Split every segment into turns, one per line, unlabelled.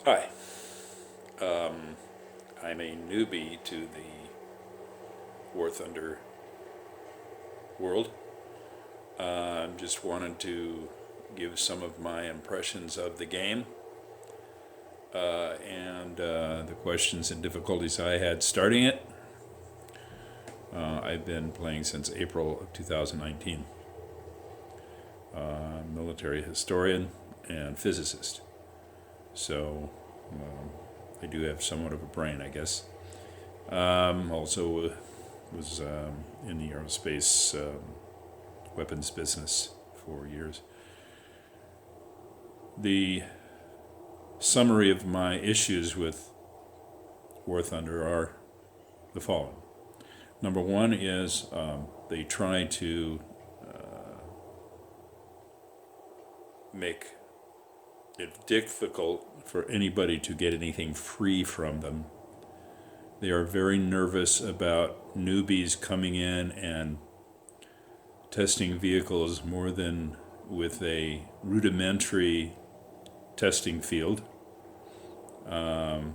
Hi, I'm a newbie to the War Thunder world. Just wanted to give some of my impressions of the game and the questions and difficulties I had starting it. I've been playing since April of 2019. Military historian and physicist. So I do have somewhat of a brain, I guess. Also was in the aerospace weapons business for years. The summary of my issues with War Thunder are the following. Number one is they try to make it difficult for anybody to get anything free from them. They are very nervous about newbies coming in and testing vehicles more than with a rudimentary testing field. The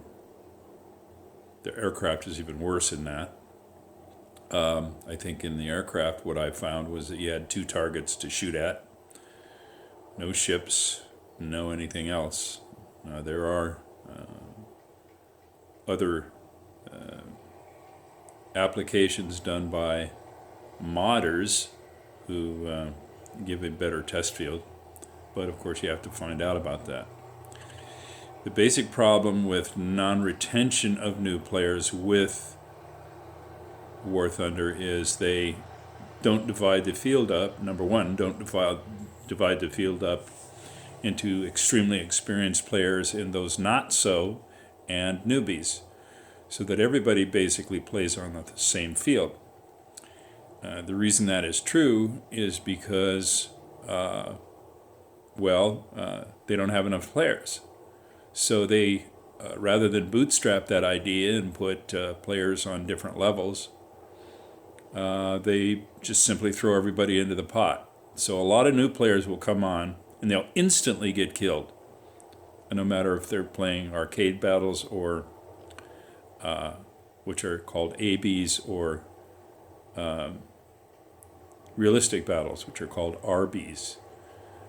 aircraft is even worse than that. I think in the aircraft what I found was that you had two targets to shoot at. No ships, no anything else. There are other applications done by modders who give a better test field, but of course you have to find out about that. The basic problem with non-retention of new players with War Thunder is they don't divide the field up. Number one, don't divide the field up into extremely experienced players and those not so, and newbies, so that everybody basically plays on the same field. The reason that is true is because, they don't have enough players. So they, rather than bootstrap that idea and put players on different levels, they just simply throw everybody into the pot. So a lot of new players will come on and they'll instantly get killed. And no matter if they're playing arcade battles or which are called ABs, or realistic battles, which are called RBs.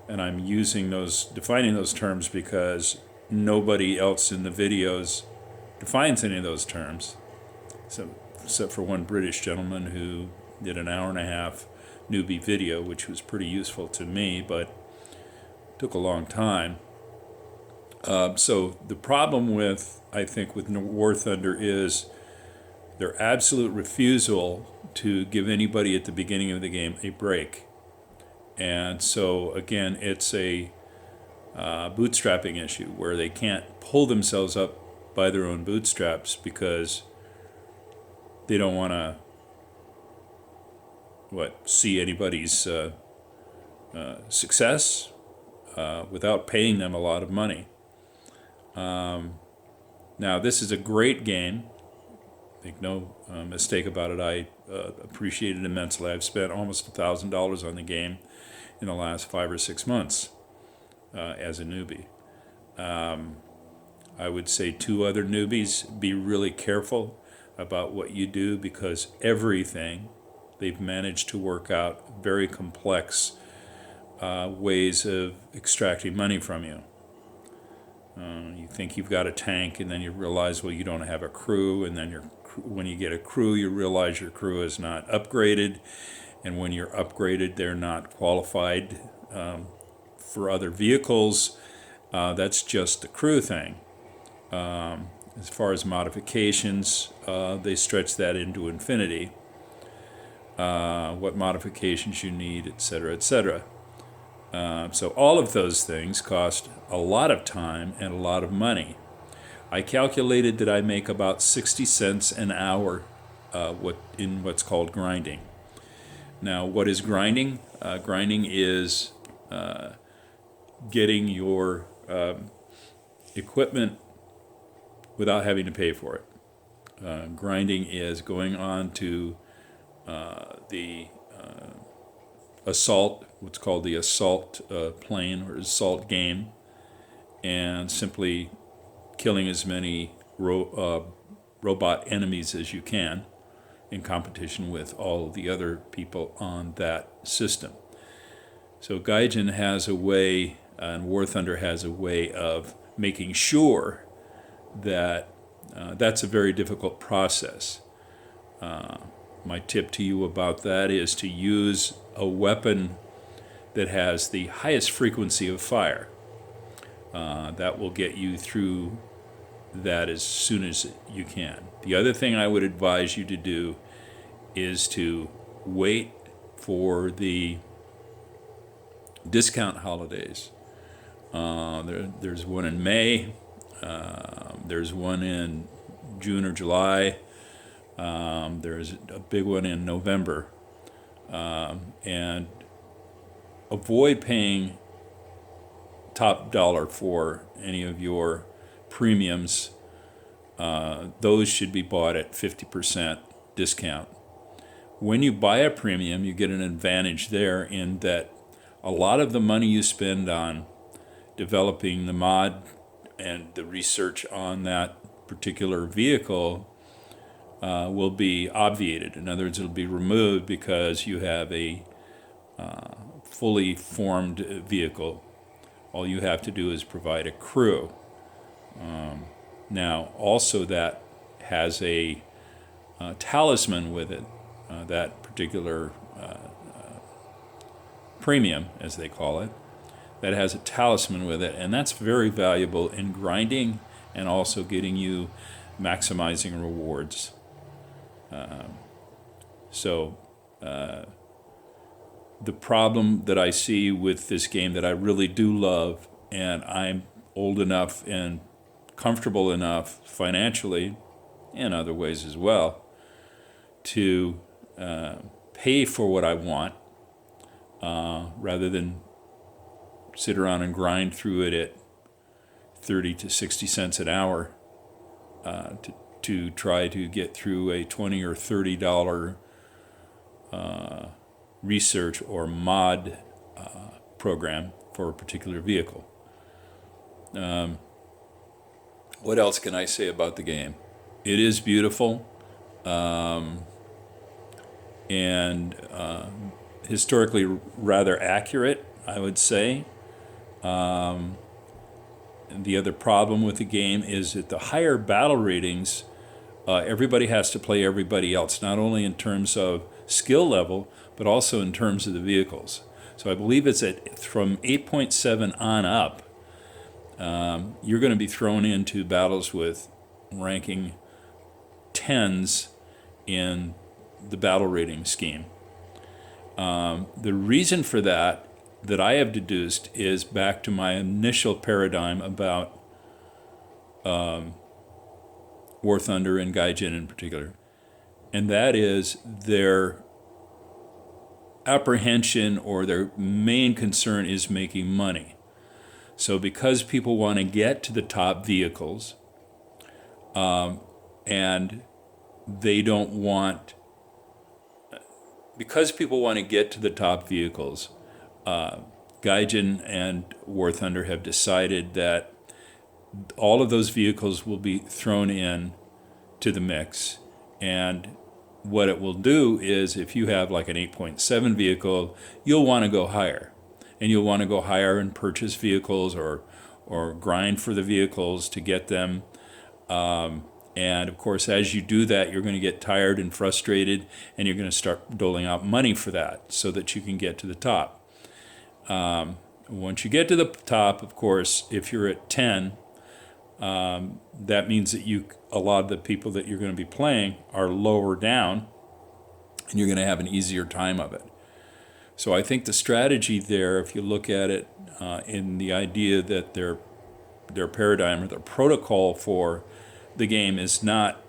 And I'm defining those terms because nobody else in the videos defines any of those terms, except for one British gentleman who did an 1.5-hour newbie video, which was pretty useful to me, but took a long time. So the problem with War Thunder is their absolute refusal to give anybody at the beginning of the game a break. And so again, it's a bootstrapping issue where they can't pull themselves up by their own bootstraps because they don't want to see anybody's success without paying them a lot of money. Now, this is a great game. Make no mistake about it. I appreciate it immensely. I've spent almost $1,000 on the game in the last 5 or 6 months as a newbie. I would say to other newbies, be really careful about what you do, because everything they've managed to work out very complex ways of extracting money from you. You think you've got a tank, and then you realize, you don't have a crew, and then when you get a crew, you realize your crew is not upgraded, and when you're upgraded, they're not qualified for other vehicles. That's just the crew thing. As far as modifications, they stretch that into infinity. What modifications you need, etc., etc. So all of those things cost a lot of time and a lot of money. I calculated that I make about 60 cents an hour in what's called grinding. Now, what is grinding? Grinding is getting your equipment without having to pay for it. Grinding is going on to the assault, what's called the assault plane or assault game, and simply killing as many robot enemies as you can in competition with all the other people on that system. So Gaijin has a way, and War Thunder has a way of making sure that that's a very difficult process. My tip to you about that is to use a weapon that has the highest frequency of fire. That will get you through that as soon as you can. The other thing I would advise you to do is to wait for the discount holidays. There's one in May, there's one in June or July, there's a big one in November, and avoid paying top dollar for any of your premiums. Those should be bought at 50% discount. When you buy a premium, you get an advantage there in that a lot of the money you spend on developing the mod and the research on that particular vehicle will be obviated. In other words, it'll be removed because you have a fully formed vehicle. All you have to do is provide a crew. Now, also that has a talisman with it, that particular premium, as they call it, that has a talisman with it, and that's very valuable in grinding and also getting you maximizing rewards. The problem that I see with this game that I really do love, and I'm old enough and comfortable enough financially, and other ways as well, to pay for what I want rather than sit around and grind through it at 30 to 60 cents an hour to try to get through a $20 or $30 research or mod program for a particular vehicle. What else can I say about the game? It is beautiful and historically rather accurate, I would say. The other problem with the game is that the higher battle ratings, everybody has to play everybody else, not only in terms of skill level, but also in terms of the vehicles. So I believe it's from 8.7 on up, you're going to be thrown into battles with ranking 10s in the battle rating scheme. The reason for that I have deduced is back to my initial paradigm about War Thunder and Gaijin in particular, and that is their apprehension or their main concern is making money. So because people want to get to the top vehicles, and they don't want, because people want to get to the top vehicles, Gaijin and War Thunder have decided that all of those vehicles will be thrown in to the mix. And what it will do is, if you have like an 8.7 vehicle, you'll want to go higher. And you'll want to go higher and purchase vehicles or grind for the vehicles to get them. And of course, as you do that, you're going to get tired and frustrated, and you're going to start doling out money for that so that you can get to the top. Once you get to the top, of course, if you're at 10, that means that a lot of the people that you're going to be playing are lower down, and you're going to have an easier time of it. So I think the strategy there, if you look at it in the idea that their paradigm or their protocol for the game is not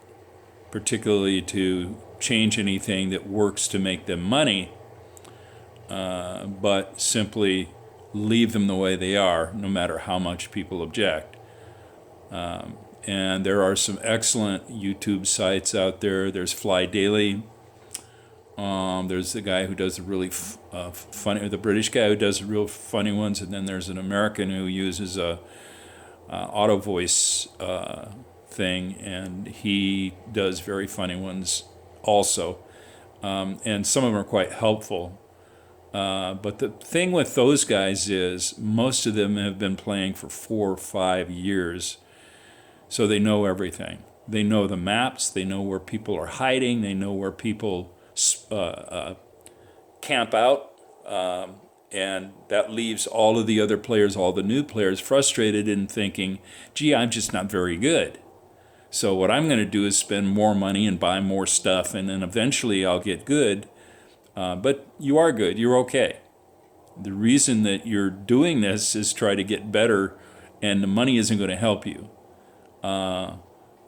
particularly to change anything that works to make them money, but simply leave them the way they are, no matter how much people object. And there are some excellent YouTube sites out there. There's Fly Daily. There's the guy who does the really funny, the British guy who does the real funny ones, and then there's an American who uses a auto voice thing, and he does very funny ones also. And some of them are quite helpful. But the thing with those guys is most of them have been playing for 4 or 5 years, so they know everything. They know the maps, they know where people are hiding, they know where people camp out, and that leaves all of the other players, all the new players, frustrated and thinking, gee, I'm just not very good. So what I'm going to do is spend more money and buy more stuff, and then eventually I'll get good. But you are good, you're okay. The reason that you're doing this is try to get better, and the money isn't going to help you.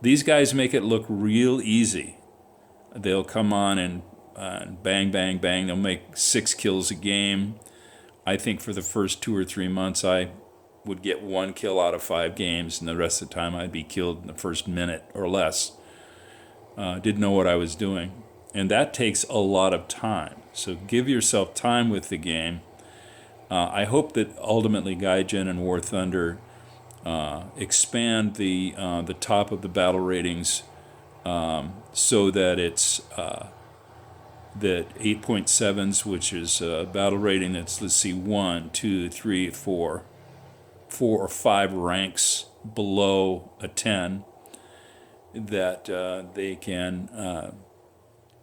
These guys make it look real easy. They'll come on and bang, bang, bang. They'll make 6 kills a game. I think for the first 2 or 3 months, I would get 1 kill out of 5 games, and the rest of the time I'd be killed in the first minute or less. Didn't know what I was doing. And that takes a lot of time. So give yourself time with the game. I hope that ultimately Gaijin and War Thunder expand the top of the battle ratings so that it's that 8.7s, which is a battle rating that's, let's see, 1, 2, 3, 4 or 5 ranks below a 10, that they can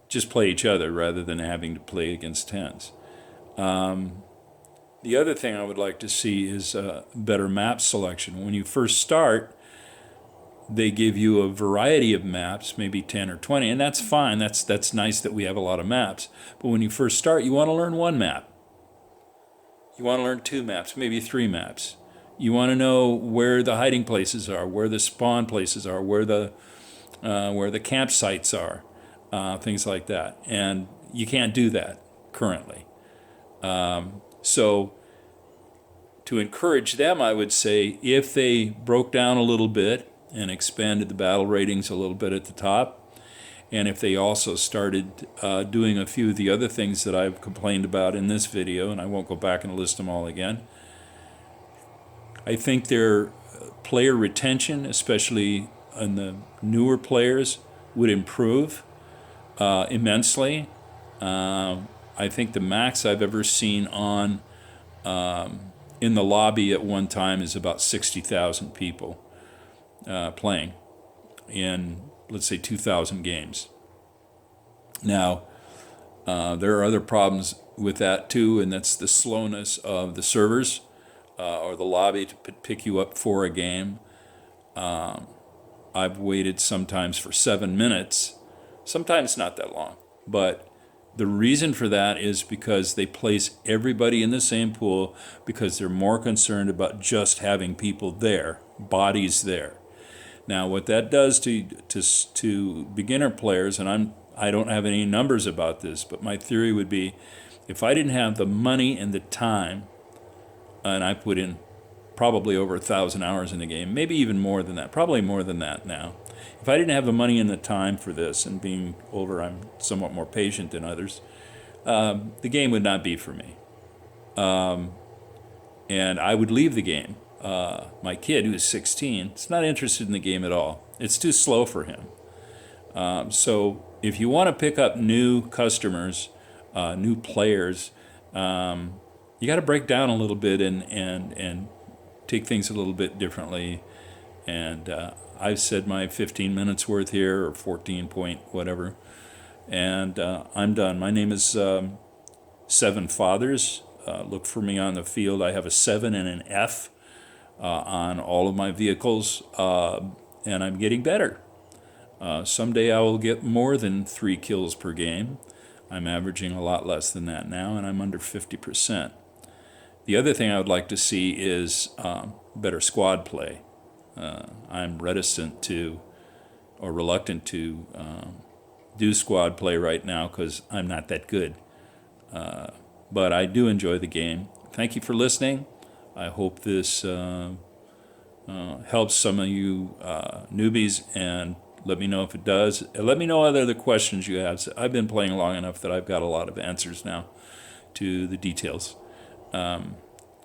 just play each other rather than having to play against 10s. The other thing I would like to see is better map selection. When you first start, they give you a variety of maps, maybe 10 or 20, and that's fine. That's nice that we have a lot of maps. But when you first start, you want to learn 1 map. You want to learn 2 maps, maybe 3 maps. You want to know where the hiding places are, where the spawn places are, where the campsites are, things like that. And you can't do that currently. So to encourage them, I would say if they broke down a little bit and expanded the battle ratings a little bit at the top, and if they also started doing a few of the other things that I've complained about in this video, and I won't go back and list them all again, I think their player retention, especially in the newer players, would improve immensely. I think the max I've ever seen on in the lobby at one time is about 60,000 people playing in, let's say, 2,000 games. Now, there are other problems with that too, and that's the slowness of the servers or the lobby to pick you up for a game. I've waited sometimes for 7 minutes, sometimes not that long, but the reason for that is because they place everybody in the same pool because they're more concerned about just having people there, bodies there. Now, what that does to beginner players, and I don't have any numbers about this, but my theory would be if I didn't have the money and the time, and I put in probably over 1,000 hours in the game, maybe even more than that, probably more than that now. If I didn't have the money and the time for this, and being older, I'm somewhat more patient than others, the game would not be for me. And I would leave the game. My kid, who's 16, is not interested in the game at all. It's too slow for him. So if you want to pick up new customers, new players, you got to break down a little bit and take things a little bit differently. And I've said my 15 minutes worth here, or 14 point whatever, and I'm done. My name is Seven Fathers. Look for me on the field. I have a 7 and an F on all of my vehicles, and I'm getting better. Someday I will get more than 3 kills per game. I'm averaging a lot less than that now, and I'm under 50%. The other thing I would like to see is better squad play. I'm reluctant to do squad play right now because I'm not that good. But I do enjoy the game. Thank you for listening. I hope this helps some of you newbies, and let me know if it does. And let me know what other questions you have. I've been playing long enough that I've got a lot of answers now to the details.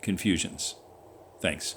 Confusions. Thanks.